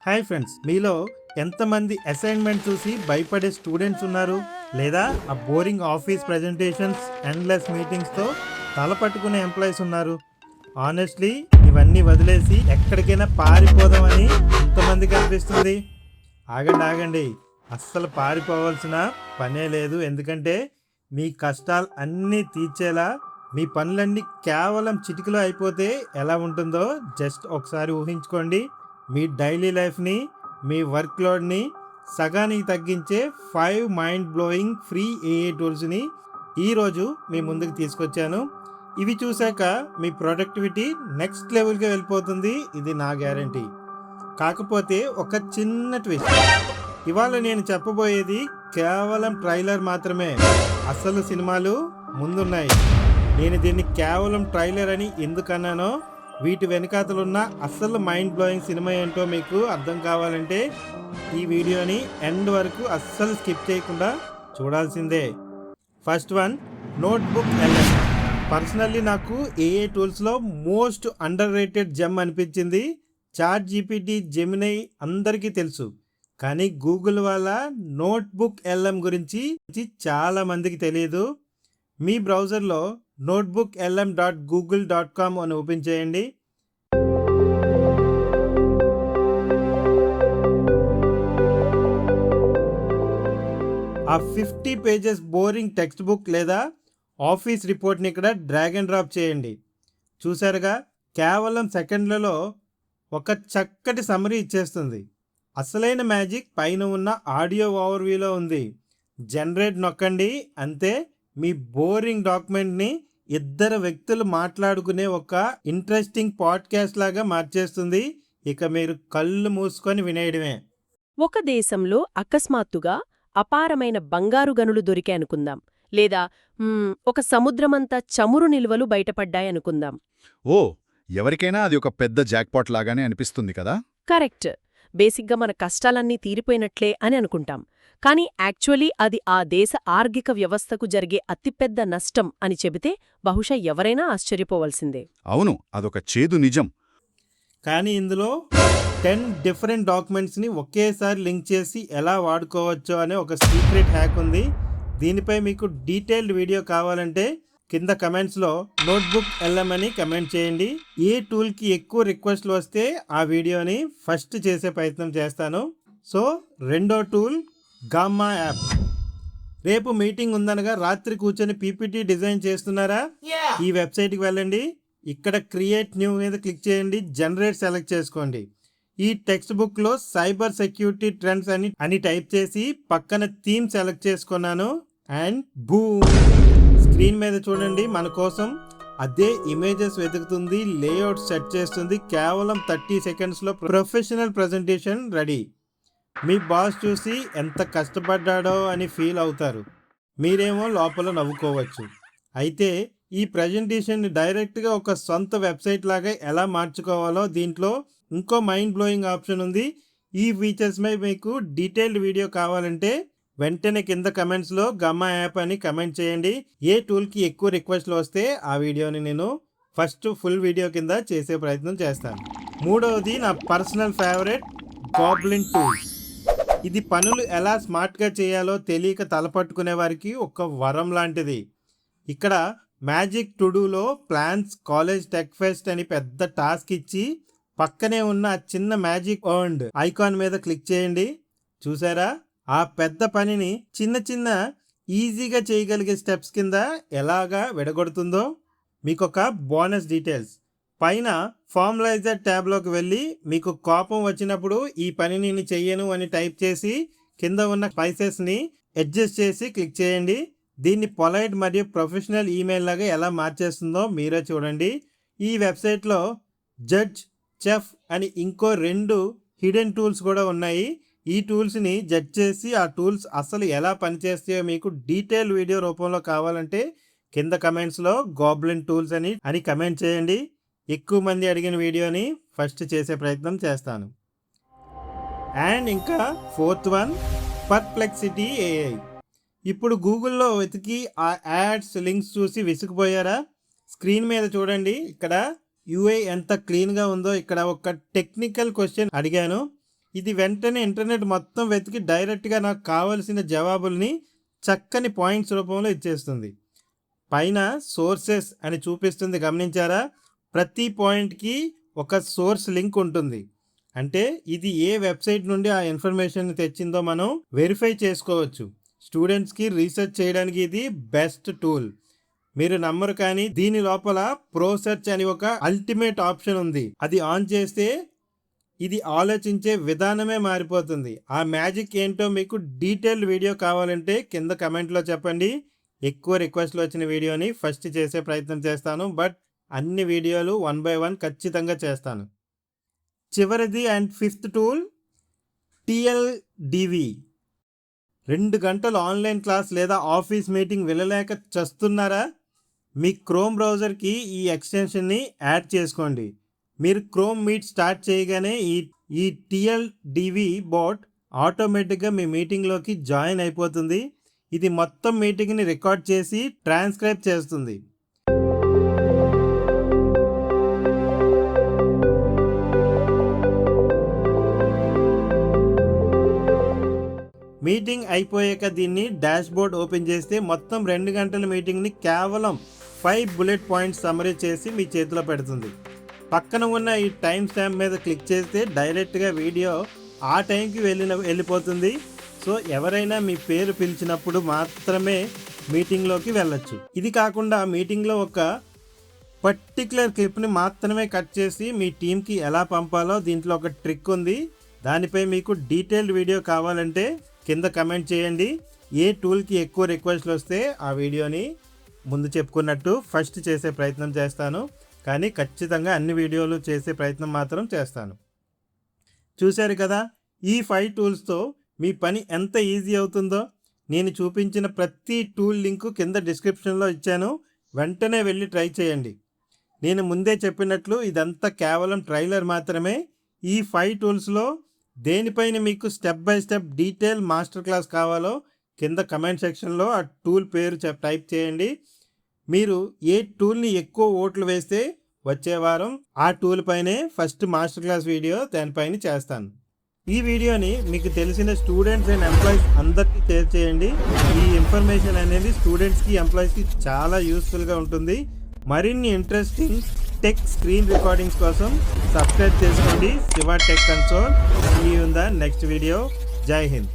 Hi friends, మీలో ఎంతమంది assignment చూసి భయపడే స్టూడెంట్స్ ఉన్నారు? లేదా ఆ బోరింగ్ ఆఫీస్ ప్రెజెంటేషన్స్, ఎండ్లెస్ మీటింగ్స్తో తల పట్టుకునే ఎంప్లాయీస్ ఉన్నారు? ఆనెస్ట్లీ ఇవన్నీ వదిలేసి ఎక్కడికైనా పారిపోదామని ఎంతమందికి అనిపిస్తుంది? ఆగండి ఆగండి, అస్సలు పారిపోవాల్సిన పనే లేదు. ఎందుకంటే మీ కష్టాలు అన్నీ తీర్చేలా మీ పనులన్నీ కేవలం చిటికలో అయిపోతే ఎలా ఉంటుందో జస్ట్ ఒకసారి ఊహించుకోండి. మీ డైలీ లైఫ్ని, మీ వర్క్ లోడ్ని సగానికి తగ్గించే 5 మైండ్ బ్లోయింగ్ ఫ్రీ ఏఏ టూల్స్ని ఈరోజు మీ ముందుకు తీసుకొచ్చాను. ఇవి చూశాక మీ ప్రొడక్టివిటీ నెక్స్ట్ లెవెల్కి వెళ్ళిపోతుంది, ఇది నా గ్యారంటీ. కాకపోతే ఒక చిన్న ట్విస్ట్, ఇవాళ నేను చెప్పబోయేది కేవలం ట్రైలర్ మాత్రమే. అసలు సినిమాలు ముందున్నాయి. నేను దీన్ని కేవలం ట్రైలర్ అని ఎందుకన్నానో, వీటి వెనకాతలున్న అస్సలు మైండ్ బ్లోయింగ్ సినిమా ఏంటో మీకు అర్థం కావాలంటే ఈ వీడియోని ఎండ్ వరకు అస్సలు స్కిప్ చేయకుండా చూడాల్సిందే. First one, notebook LM. Personally నాకు ఏఏ టూల్స్లో మోస్ట్ అండర్ రేటెడ్ జెమ్ అనిపించింది. చాట్ జీపీటీ, జెమినై అందరికీ తెలుసు, కానీ గూగుల్ వాళ్ళ నోట్బుక్ ఎల్ఎం గురించి చాలా మందికి తెలియదు. మీ బ్రౌజర్లో notebooklm.google.com అని ఓపెన్ చేయండి. ఆ 50 పేజెస్ బోరింగ్ టెక్స్ట్ బుక్ లేదా ఆఫీస్ రిపోర్ట్ని ఇక్కడ డ్రాగ్ అండ్ డ్రాప్ చేయండి. చూసారుగా, కేవలం సెకండ్లలో ఒక చక్కటి సమరీ ఇచ్చేస్తుంది. అసలైన మ్యాజిక్ పైన ఉన్న ఆడియో ఓవర్వ్యూలో ఉంది. జనరేట్ నొక్కండి, అంతే. మీ బోరింగ్ డాక్యుమెంట్ని ఇద్దరు వ్యక్తులు మాట్లాడుకునే ఒక ఇంట్రెస్టింగ్ పాడ్కాస్ట్ లాగా మార్చేస్తుంది. ఇక మీరు కళ్ళు మూసుకొని వినేయడమే. ఒక దేశంలో అకస్మాత్తుగా అపారమైన బంగారు గనులు దొరికాయనుకుందాం, లేదా ఒక సముద్రమంతా చమురు నిల్వలు బయటపడ్డాయనుకుందాం. ఓ, ఎవరికైనా అది ఒక పెద్ద జాక్పాట్ లాగానే అనిపిస్తుంది కదా. కరెక్ట్. బేసిక్గా మన కష్టాలన్నీ తీరిపోయినట్లే అని అనుకుంటాం. కానీ యాక్చువల్లీ అది ఆ దేశ ఆర్థిక వ్యవస్థకు జరిగే అతిపెద్ద నష్టం అని చెబితే బహుశా ఎవరైనా ఆశ్చర్యపోవలసిందే. అవును, అదొక చేదు నిజం. కానీ ఇందులో 10 డిఫరెంట్ డాక్యుమెంట్స్ని ఒకేసారి లింక్ చేసి ఎలా వాడుకోవచ్చో అనే ఒక సీక్రెట్ హ్యాక్ ఉంది. దీనిపై మీకు డీటెయిల్డ్ వీడియో కావాలంటే కింద కమెంట్స్లో నోట్బుక్ ఎల్ఎం అని కమెంట్ చేయండి. ఏ టూల్కి ఎక్కువ రిక్వెస్ట్లు వస్తే ఆ వీడియోని ఫస్ట్ చేసే ప్రయత్నం చేస్తాను. సో రెండో టూల్ గామ్మా యాప్. రేపు మీటింగ్ ఉందనగా రాత్రి కూర్చొని పీపీటీ డిజైన్ చేస్తున్నారా? ఈ వెబ్సైట్కి వెళ్ళండి. ఇక్కడ క్రియేట్ న్యూ మీద క్లిక్ చేయండి. జనరేట్ సెలెక్ట్ చేసుకోండి. ఈ టెక్స్ట్ బుక్లో సైబర్ సెక్యూరిటీ ట్రెండ్స్ అని టైప్ చేసి పక్కన థీమ్ సెలెక్ట్ చేసుకున్నాను. అండ్ బూమ్, స్క్రీన్ మీద చూడండి, మన కోసం అదే ఇమేజెస్ వెతుకుతుంది, లేఅవుట్ సెట్ చేస్తుంది. కేవలం 30 సెకండ్స్లో ప్రొఫెషనల్ ప్రజెంటేషన్ రెడీ. మీ బాస్ చూసి ఎంత కష్టపడ్డాడో అని ఫీల్ అవుతారు, మీరేమో లోపల నవ్వుకోవచ్చు. అయితే ఈ ప్రజెంటేషన్ని డైరెక్ట్గా ఒక సొంత వెబ్సైట్ లాగా ఎలా మార్చుకోవాలో దీంట్లో ఇంకో మైండ్ బ్లోయింగ్ ఆప్షన్ ఉంది. ఈ ఫీచర్స్పై మీకు డీటెయిల్డ్ వీడియో కావాలంటే వెంటనే కింద కమెంట్స్లో గమ్మా యాప్ అని కమెంట్ చేయండి. ఏ టూల్కి ఎక్కువ రిక్వెస్ట్లు వస్తే ఆ వీడియోని నేను ఫస్ట్ ఫుల్ వీడియో కింద చేసే ప్రయత్నం చేస్తాను. మూడవది నా పర్సనల్ ఫేవరెట్, గాబ్లిన్ టూల్స్. ఇది పనులు ఎలా స్మార్ట్గా చేయాలో తెలియక తలపట్టుకునే వారికి ఒక వరం లాంటిది. ఇక్కడ మ్యాజిక్ టు డూలో ప్లాన్స్ కాలేజ్ టెక్ ఫెస్ట్ అని పెద్ద టాస్క్ ఇచ్చి పక్కనే ఉన్న చిన్న మ్యాజిక్ ఎర్న్డ్ ఐకాన్ మీద క్లిక్ చేయండి. చూసారా, ఆ పెద్ద పనిని చిన్న చిన్న ఈజీగా చేయగలిగే స్టెప్స్ కింద ఎలాగా విడగొడుతుందో. మీకు ఒక బోనస్ డీటెయిల్స్, పైన ఫార్ములైజర్ ట్యాబ్లోకి వెళ్ళి మీకు కోపం వచ్చినప్పుడు ఈ పనిని నేను చెయ్యను అని టైప్ చేసి కింద ఉన్న స్పైసెస్ని అడ్జస్ట్ చేసి క్లిక్ చేయండి. దీన్ని పొలైట్ మరియు ప్రొఫెషనల్ ఈమెయిల్ లాగా ఎలా మార్చేస్తుందో మీరే చూడండి. ఈ వెబ్సైట్లో జడ్జ్, చెఫ్ అని ఇంకో 2 హిడెన్ టూల్స్ కూడా ఉన్నాయి. ఈ టూల్స్ని జడ్జ్ చేసి ఆ టూల్స్ అసలు ఎలా పనిచేస్తాయో మీకు డీటెయిల్ వీడియో రూపంలో కావాలంటే కింద కమెంట్స్లో గాబ్లిన్ టూల్స్ అని కమెంట్ చేయండి. ఎక్కువ మంది అడిగిన వీడియోని ఫస్ట్ చేసే ప్రయత్నం చేస్తాను. అండ్ ఇంకా ఫోర్త్ వన్, పర్ప్లెక్సిటీ ఏఐ. ఇప్పుడు గూగుల్లో వెతికి ఆ యాడ్స్, లింక్స్ చూసి విసిగిపోయారా? స్క్రీన్ మీద చూడండి, ఇక్కడ యూఐ ఎంత క్లీన్గా ఉందో. ఇక్కడ ఒక టెక్నికల్ క్వశ్చన్ అడిగాను, ఇది వెంటనే ఇంటర్నెట్ మొత్తం వెతికి డైరెక్ట్గా నాకు కావలసిన జవాబుల్ని చక్కని పాయింట్స్ రూపంలో ఇచ్చేస్తుంది. పైన సోర్సెస్ అని చూపిస్తుంది, గమనించారా? ప్రతి పాయింట్కి ఒక సోర్స్ లింక్ ఉంటుంది. అంటే ఇది ఏ వెబ్సైట్ నుండి ఆ ఇన్ఫర్మేషన్ తెచ్చిందో మనం వెరిఫై చేసుకోవచ్చు. స్టూడెంట్స్కి రీసెర్చ్ చేయడానికి ఇది బెస్ట్ టూల్. మీరు నమ్మరు కానీ దీని లోపల ప్రో సెర్చ్ అని ఒక అల్టిమేట్ ఆప్షన్ ఉంది. అది ఆన్ చేస్తే ఇది ఆలోచించే విధానమే మారిపోతుంది. ఆ మ్యాజిక్ ఏంటో మీకు డీటెయిల్డ్ వీడియో కావాలంటే కింద కమెంట్లో చెప్పండి. ఎక్కువ రిక్వెస్ట్లు వచ్చిన వీడియోని ఫస్ట్ చేసే ప్రయత్నం చేస్తాను. బట్ అన్ని వీడియోలు 1 by 1 ఖచ్చితంగా చేస్తాను. చివరిది అండ్ 5th టూల్ TLDV. 2 గంటలు ఆన్లైన్ క్లాస్ లేదా ఆఫీస్ మీటింగ్ వినలేక చస్తున్నారా? మీ క్రోమ్ బ్రౌజర్కి ఈ ఎక్స్టెన్షన్ని యాడ్ చేసుకోండి. మీరు క్రోమ్ మీట్ స్టార్ట్ చేయగానే ఈ TLDV బోట్ ఆటోమేటిక్గా మీ మీటింగ్లోకి జాయిన్ అయిపోతుంది. ఇది మొత్తం మీటింగ్ని రికార్డ్ చేసి ట్రాన్స్క్రైబ్ చేస్తుంది. మీటింగ్ అయిపోయాక దీన్ని డాష్బోర్డ్ ఓపెన్ చేస్తే మొత్తం 2 గంటల మీటింగ్ని కేవలం 5 బుల్లెట్ పాయింట్స్ సమ్మరీ చేసి మీ చేతిలో పెడుతుంది. పక్కన ఉన్న ఈ టైం స్టాంప్ మీద క్లిక్ చేస్తే డైరెక్ట్గా వీడియో ఆ టైంకి వెళ్ళిపోతుంది. సో ఎవరైనా మీ పేరు పిలిచినప్పుడు మాత్రమే మీటింగ్లోకి వెళ్ళొచ్చు. ఇది కాకుండా మీటింగ్లో ఒక పర్టికులర్ క్లిప్ని మాత్రమే కట్ చేసి మీ టీంకి ఎలా పంపాలో దీంట్లో ఒక ట్రిక్ ఉంది. దానిపై మీకు డీటెయిల్డ్ వీడియో కావాలంటే కింద కమెంట్ చేయండి. ఏ టూల్కి ఎక్కువ రిక్వెస్ట్లు వస్తే ఆ వీడియోని ముందు చెప్పుకున్నట్టు ఫస్ట్ చేసే ప్రయత్నం చేస్తాను. కానీ ఖచ్చితంగా అన్ని వీడియోలు చేసే ప్రయత్నం మాత్రం చేస్తాను. చూశారు కదా, ఈ 5 టూల్స్తో మీ పని ఎంత ఈజీ అవుతుందో. నేను చూపించిన ప్రతి టూల్ లింకు కింద డిస్క్రిప్షన్లో ఇచ్చాను. వెంటనే వెళ్ళి ట్రై చేయండి. నేను ముందే చెప్పినట్లు ఇదంతా కేవలం ట్రైలర్ మాత్రమే. ఈ 5 టూల్స్లో దేనిపైన మీకు step by step detail master class కావాలో కింద కమెంట్ సెక్షన్లో ఆ టూల్ పేరు టైప్ చేయండి. మీరు ఏ టూల్ని ఎక్కువ ఓట్లు వేస్తే వచ్చే వారం ఆ టూల్ పైనే ఫస్ట్ మాస్టర్ క్లాస్ వీడియో దానిపైన చేస్తాను. ఈ వీడియోని మీకు తెలిసిన స్టూడెంట్స్ అండ్ ఎంప్లాయీస్ అందరికీ షేర్ చేయండి. ఈ ఇన్ఫర్మేషన్ అనేది స్టూడెంట్స్కి ఎంప్లాయీస్కి చాలా యూస్ఫుల్గా ఉంటుంది. మరిన్ని ఇంట్రెస్టింగ్ టెక్ స్క్రీన్ రికార్డింగ్స్ కోసం సబ్స్క్రైబ్ చేసుకోండి Shiva tech console. See you in the next video. Jai Hind.